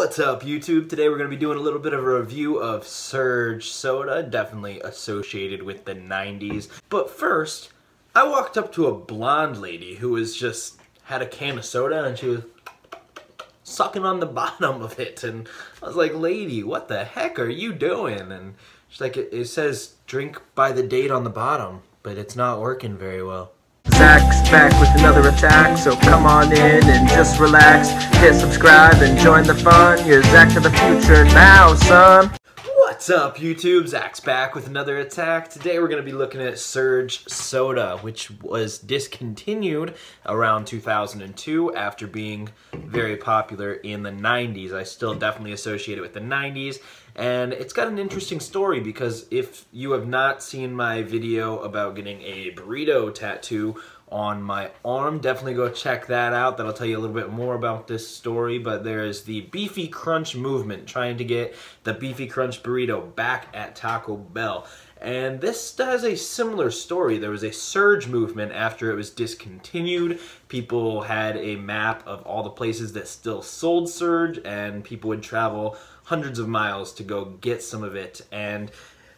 What's up, YouTube? Today we're going to be doing a little bit of a review of Surge soda, definitely associated with the 90s. But first, I walked up to a blonde lady who was just had a can of soda and she was sucking on the bottom of it, and I was like, lady, what the heck are you doing? And she's like, it says drink by the date on the bottom, but it's not working very well. Zach's back with another attack, so come on in and just relax. Hit subscribe and join the fun. You're Zach to the future now, son. What's up, YouTube? Zach's back with another attack. Today we're going to be looking at Surge soda, which was discontinued around 2002 after being very popular in the 90s. I still definitely associate it with the 90s, and it's got an interesting story because if you have not seen my video about getting a burrito tattoo on my arm, definitely go check that out. That'll tell you a little bit more about this story. But there is the Beefy Crunch movement, trying to get the Beefy Crunch burrito back at Taco Bell. And this has a similar story. There was a Surge movement after it was discontinued. People had a map of all the places that still sold Surge, and people would travel hundreds of miles to go get some of it. And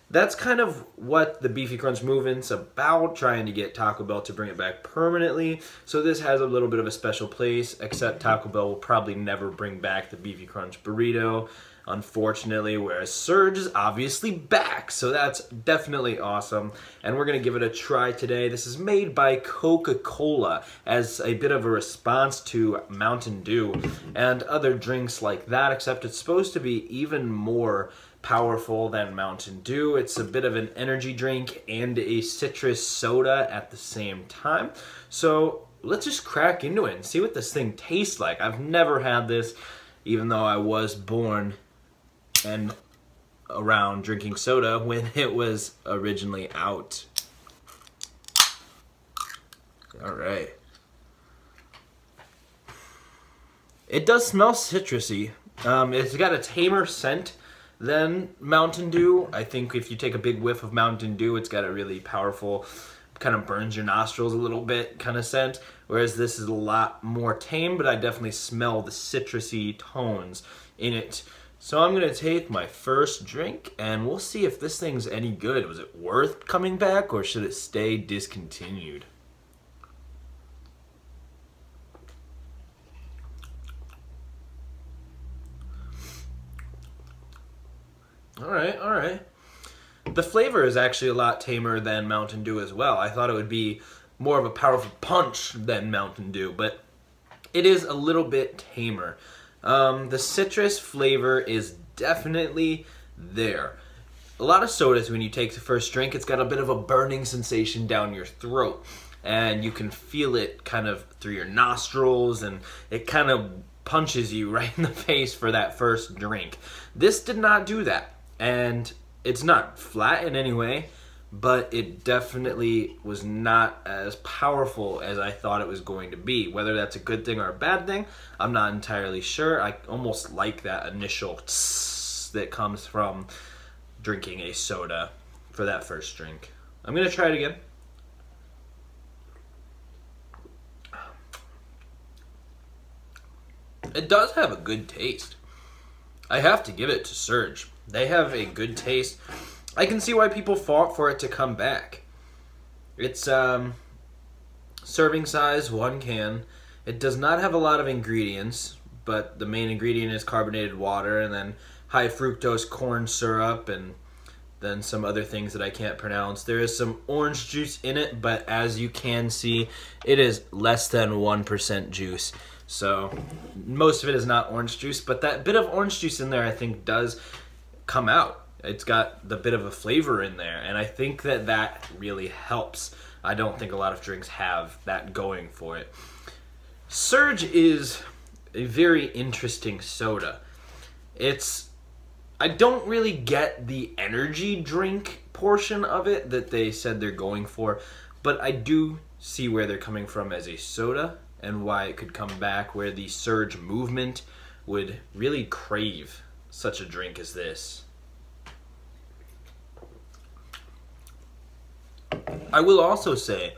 that's kind of what the Beefy Crunch movement's about, trying to get Taco Bell to bring it back permanently. So this has a little bit of a special place, except Taco Bell will probably never bring back the Beefy Crunch burrito, unfortunately, whereas Surge is obviously back. So that's definitely awesome, and we're going to give it a try today. This is made by Coca-Cola as a bit of a response to Mountain Dew and other drinks like that, except it's supposed to be even more powerful than Mountain Dew. It's a bit of an energy drink and a citrus soda at the same time. So let's just crack into it and see what this thing tastes like. I've never had this, even though I was born and around drinking soda when it was originally out. All right. It does smell citrusy. It's got a tamer scent than Mountain Dew. I think if you take a big whiff of Mountain Dew, it's got a really powerful, kind of burns your nostrils a little bit kind of scent, whereas this is a lot more tame, but I definitely smell the citrusy tones in it. So I'm going to take my first drink, and we'll see if this thing's any good. Was it worth coming back, or should it stay discontinued? All right. The flavor is actually a lot tamer than Mountain Dew as well. I thought it would be more of a powerful punch than Mountain Dew, but it is a little bit tamer. The citrus flavor is definitely there. A lot of sodas, when you take the first drink, it's got a bit of a burning sensation down your throat, and you can feel it kind of through your nostrils, and it kind of punches you right in the face for that first drink. This did not do that. And it's not flat in any way, but it definitely was not as powerful as I thought it was going to be. Whether that's a good thing or a bad thing, I'm not entirely sure. I almost like that initial tss that comes from drinking a soda for that first drink. I'm going to try it again. It does have a good taste. I have to give it to Surge. They have a good taste. I can see why people fought for it to come back. It's serving size, 1 can. It does not have a lot of ingredients, but the main ingredient is carbonated water and then high fructose corn syrup and then some other things that I can't pronounce. There is some orange juice in it, but as you can see, it is less than 1% juice. So most of it is not orange juice, but that bit of orange juice in there I think does come out. It's got the bit of a flavor in there, and I think that that really helps. I don't think a lot of drinks have that going for it. Surge is a very interesting soda. I don't really get the energy drink portion of it that they said they're going for, but I do see where they're coming from as a soda and why it could come back, where the Surge movement would really crave such a drink as this. I will also say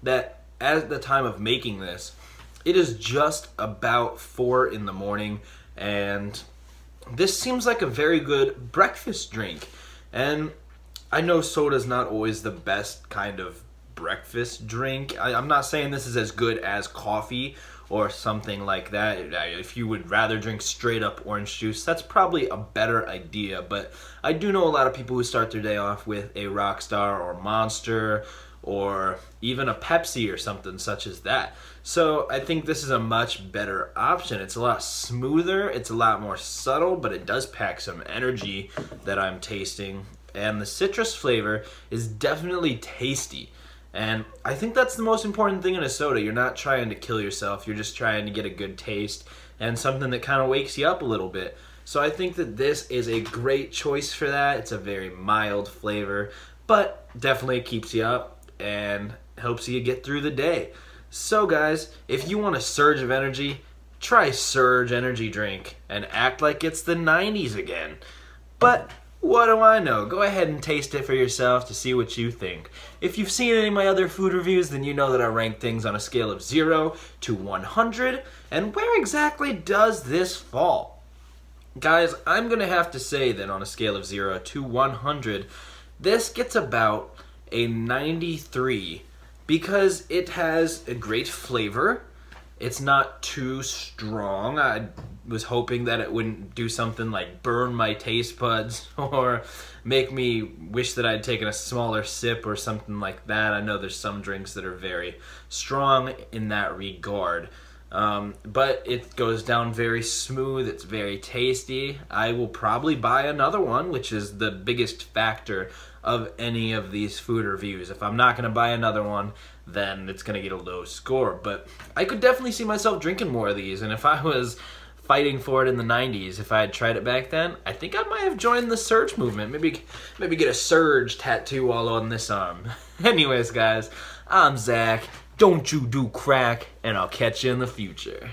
that at the time of making this, it is just about 4 in the morning, and this seems like a very good breakfast drink. And I know soda's not always the best kind of breakfast drink. I'm not saying this is as good as coffee or something like that. If you would rather drink straight up orange juice, that's probably a better idea. But I do know a lot of people who start their day off with a Rockstar or Monster or even a Pepsi or something such as that. So I think this is a much better option. It's a lot smoother, it's a lot more subtle, but it does pack some energy that I'm tasting. And the citrus flavor is definitely tasty. And I think that's the most important thing in a soda. You're not trying to kill yourself, you're just trying to get a good taste and something that kind of wakes you up a little bit. So I think that this is a great choice for that. It's a very mild flavor, but definitely keeps you up and helps you get through the day. So guys, if you want a surge of energy, try Surge Energy Drink and act like it's the 90s again. But what do I know? Go ahead and taste it for yourself to see what you think. If you've seen any of my other food reviews, then you know that I rank things on a scale of 0 to 100. And where exactly does this fall? Guys, I'm going to have to say that on a scale of 0 to 100, this gets about a 93 because it has a great flavor. It's not too strong. I was hoping that it wouldn't do something like burn my taste buds or make me wish that I'd taken a smaller sip or something like that. I know there's some drinks that are very strong in that regard. But it goes down very smooth. It's very tasty. I will probably buy another one, which is the biggest factor of any of these food reviews. If I'm not going to buy another one, then it's going to get a low score. But I could definitely see myself drinking more of these. And if I was fighting for it in the 90s, if I had tried it back then, I think I might have joined the Surge movement. Maybe get a Surge tattoo all on this arm. Anyways, guys, I'm Zach. Don't you do crack, and I'll catch you in the future.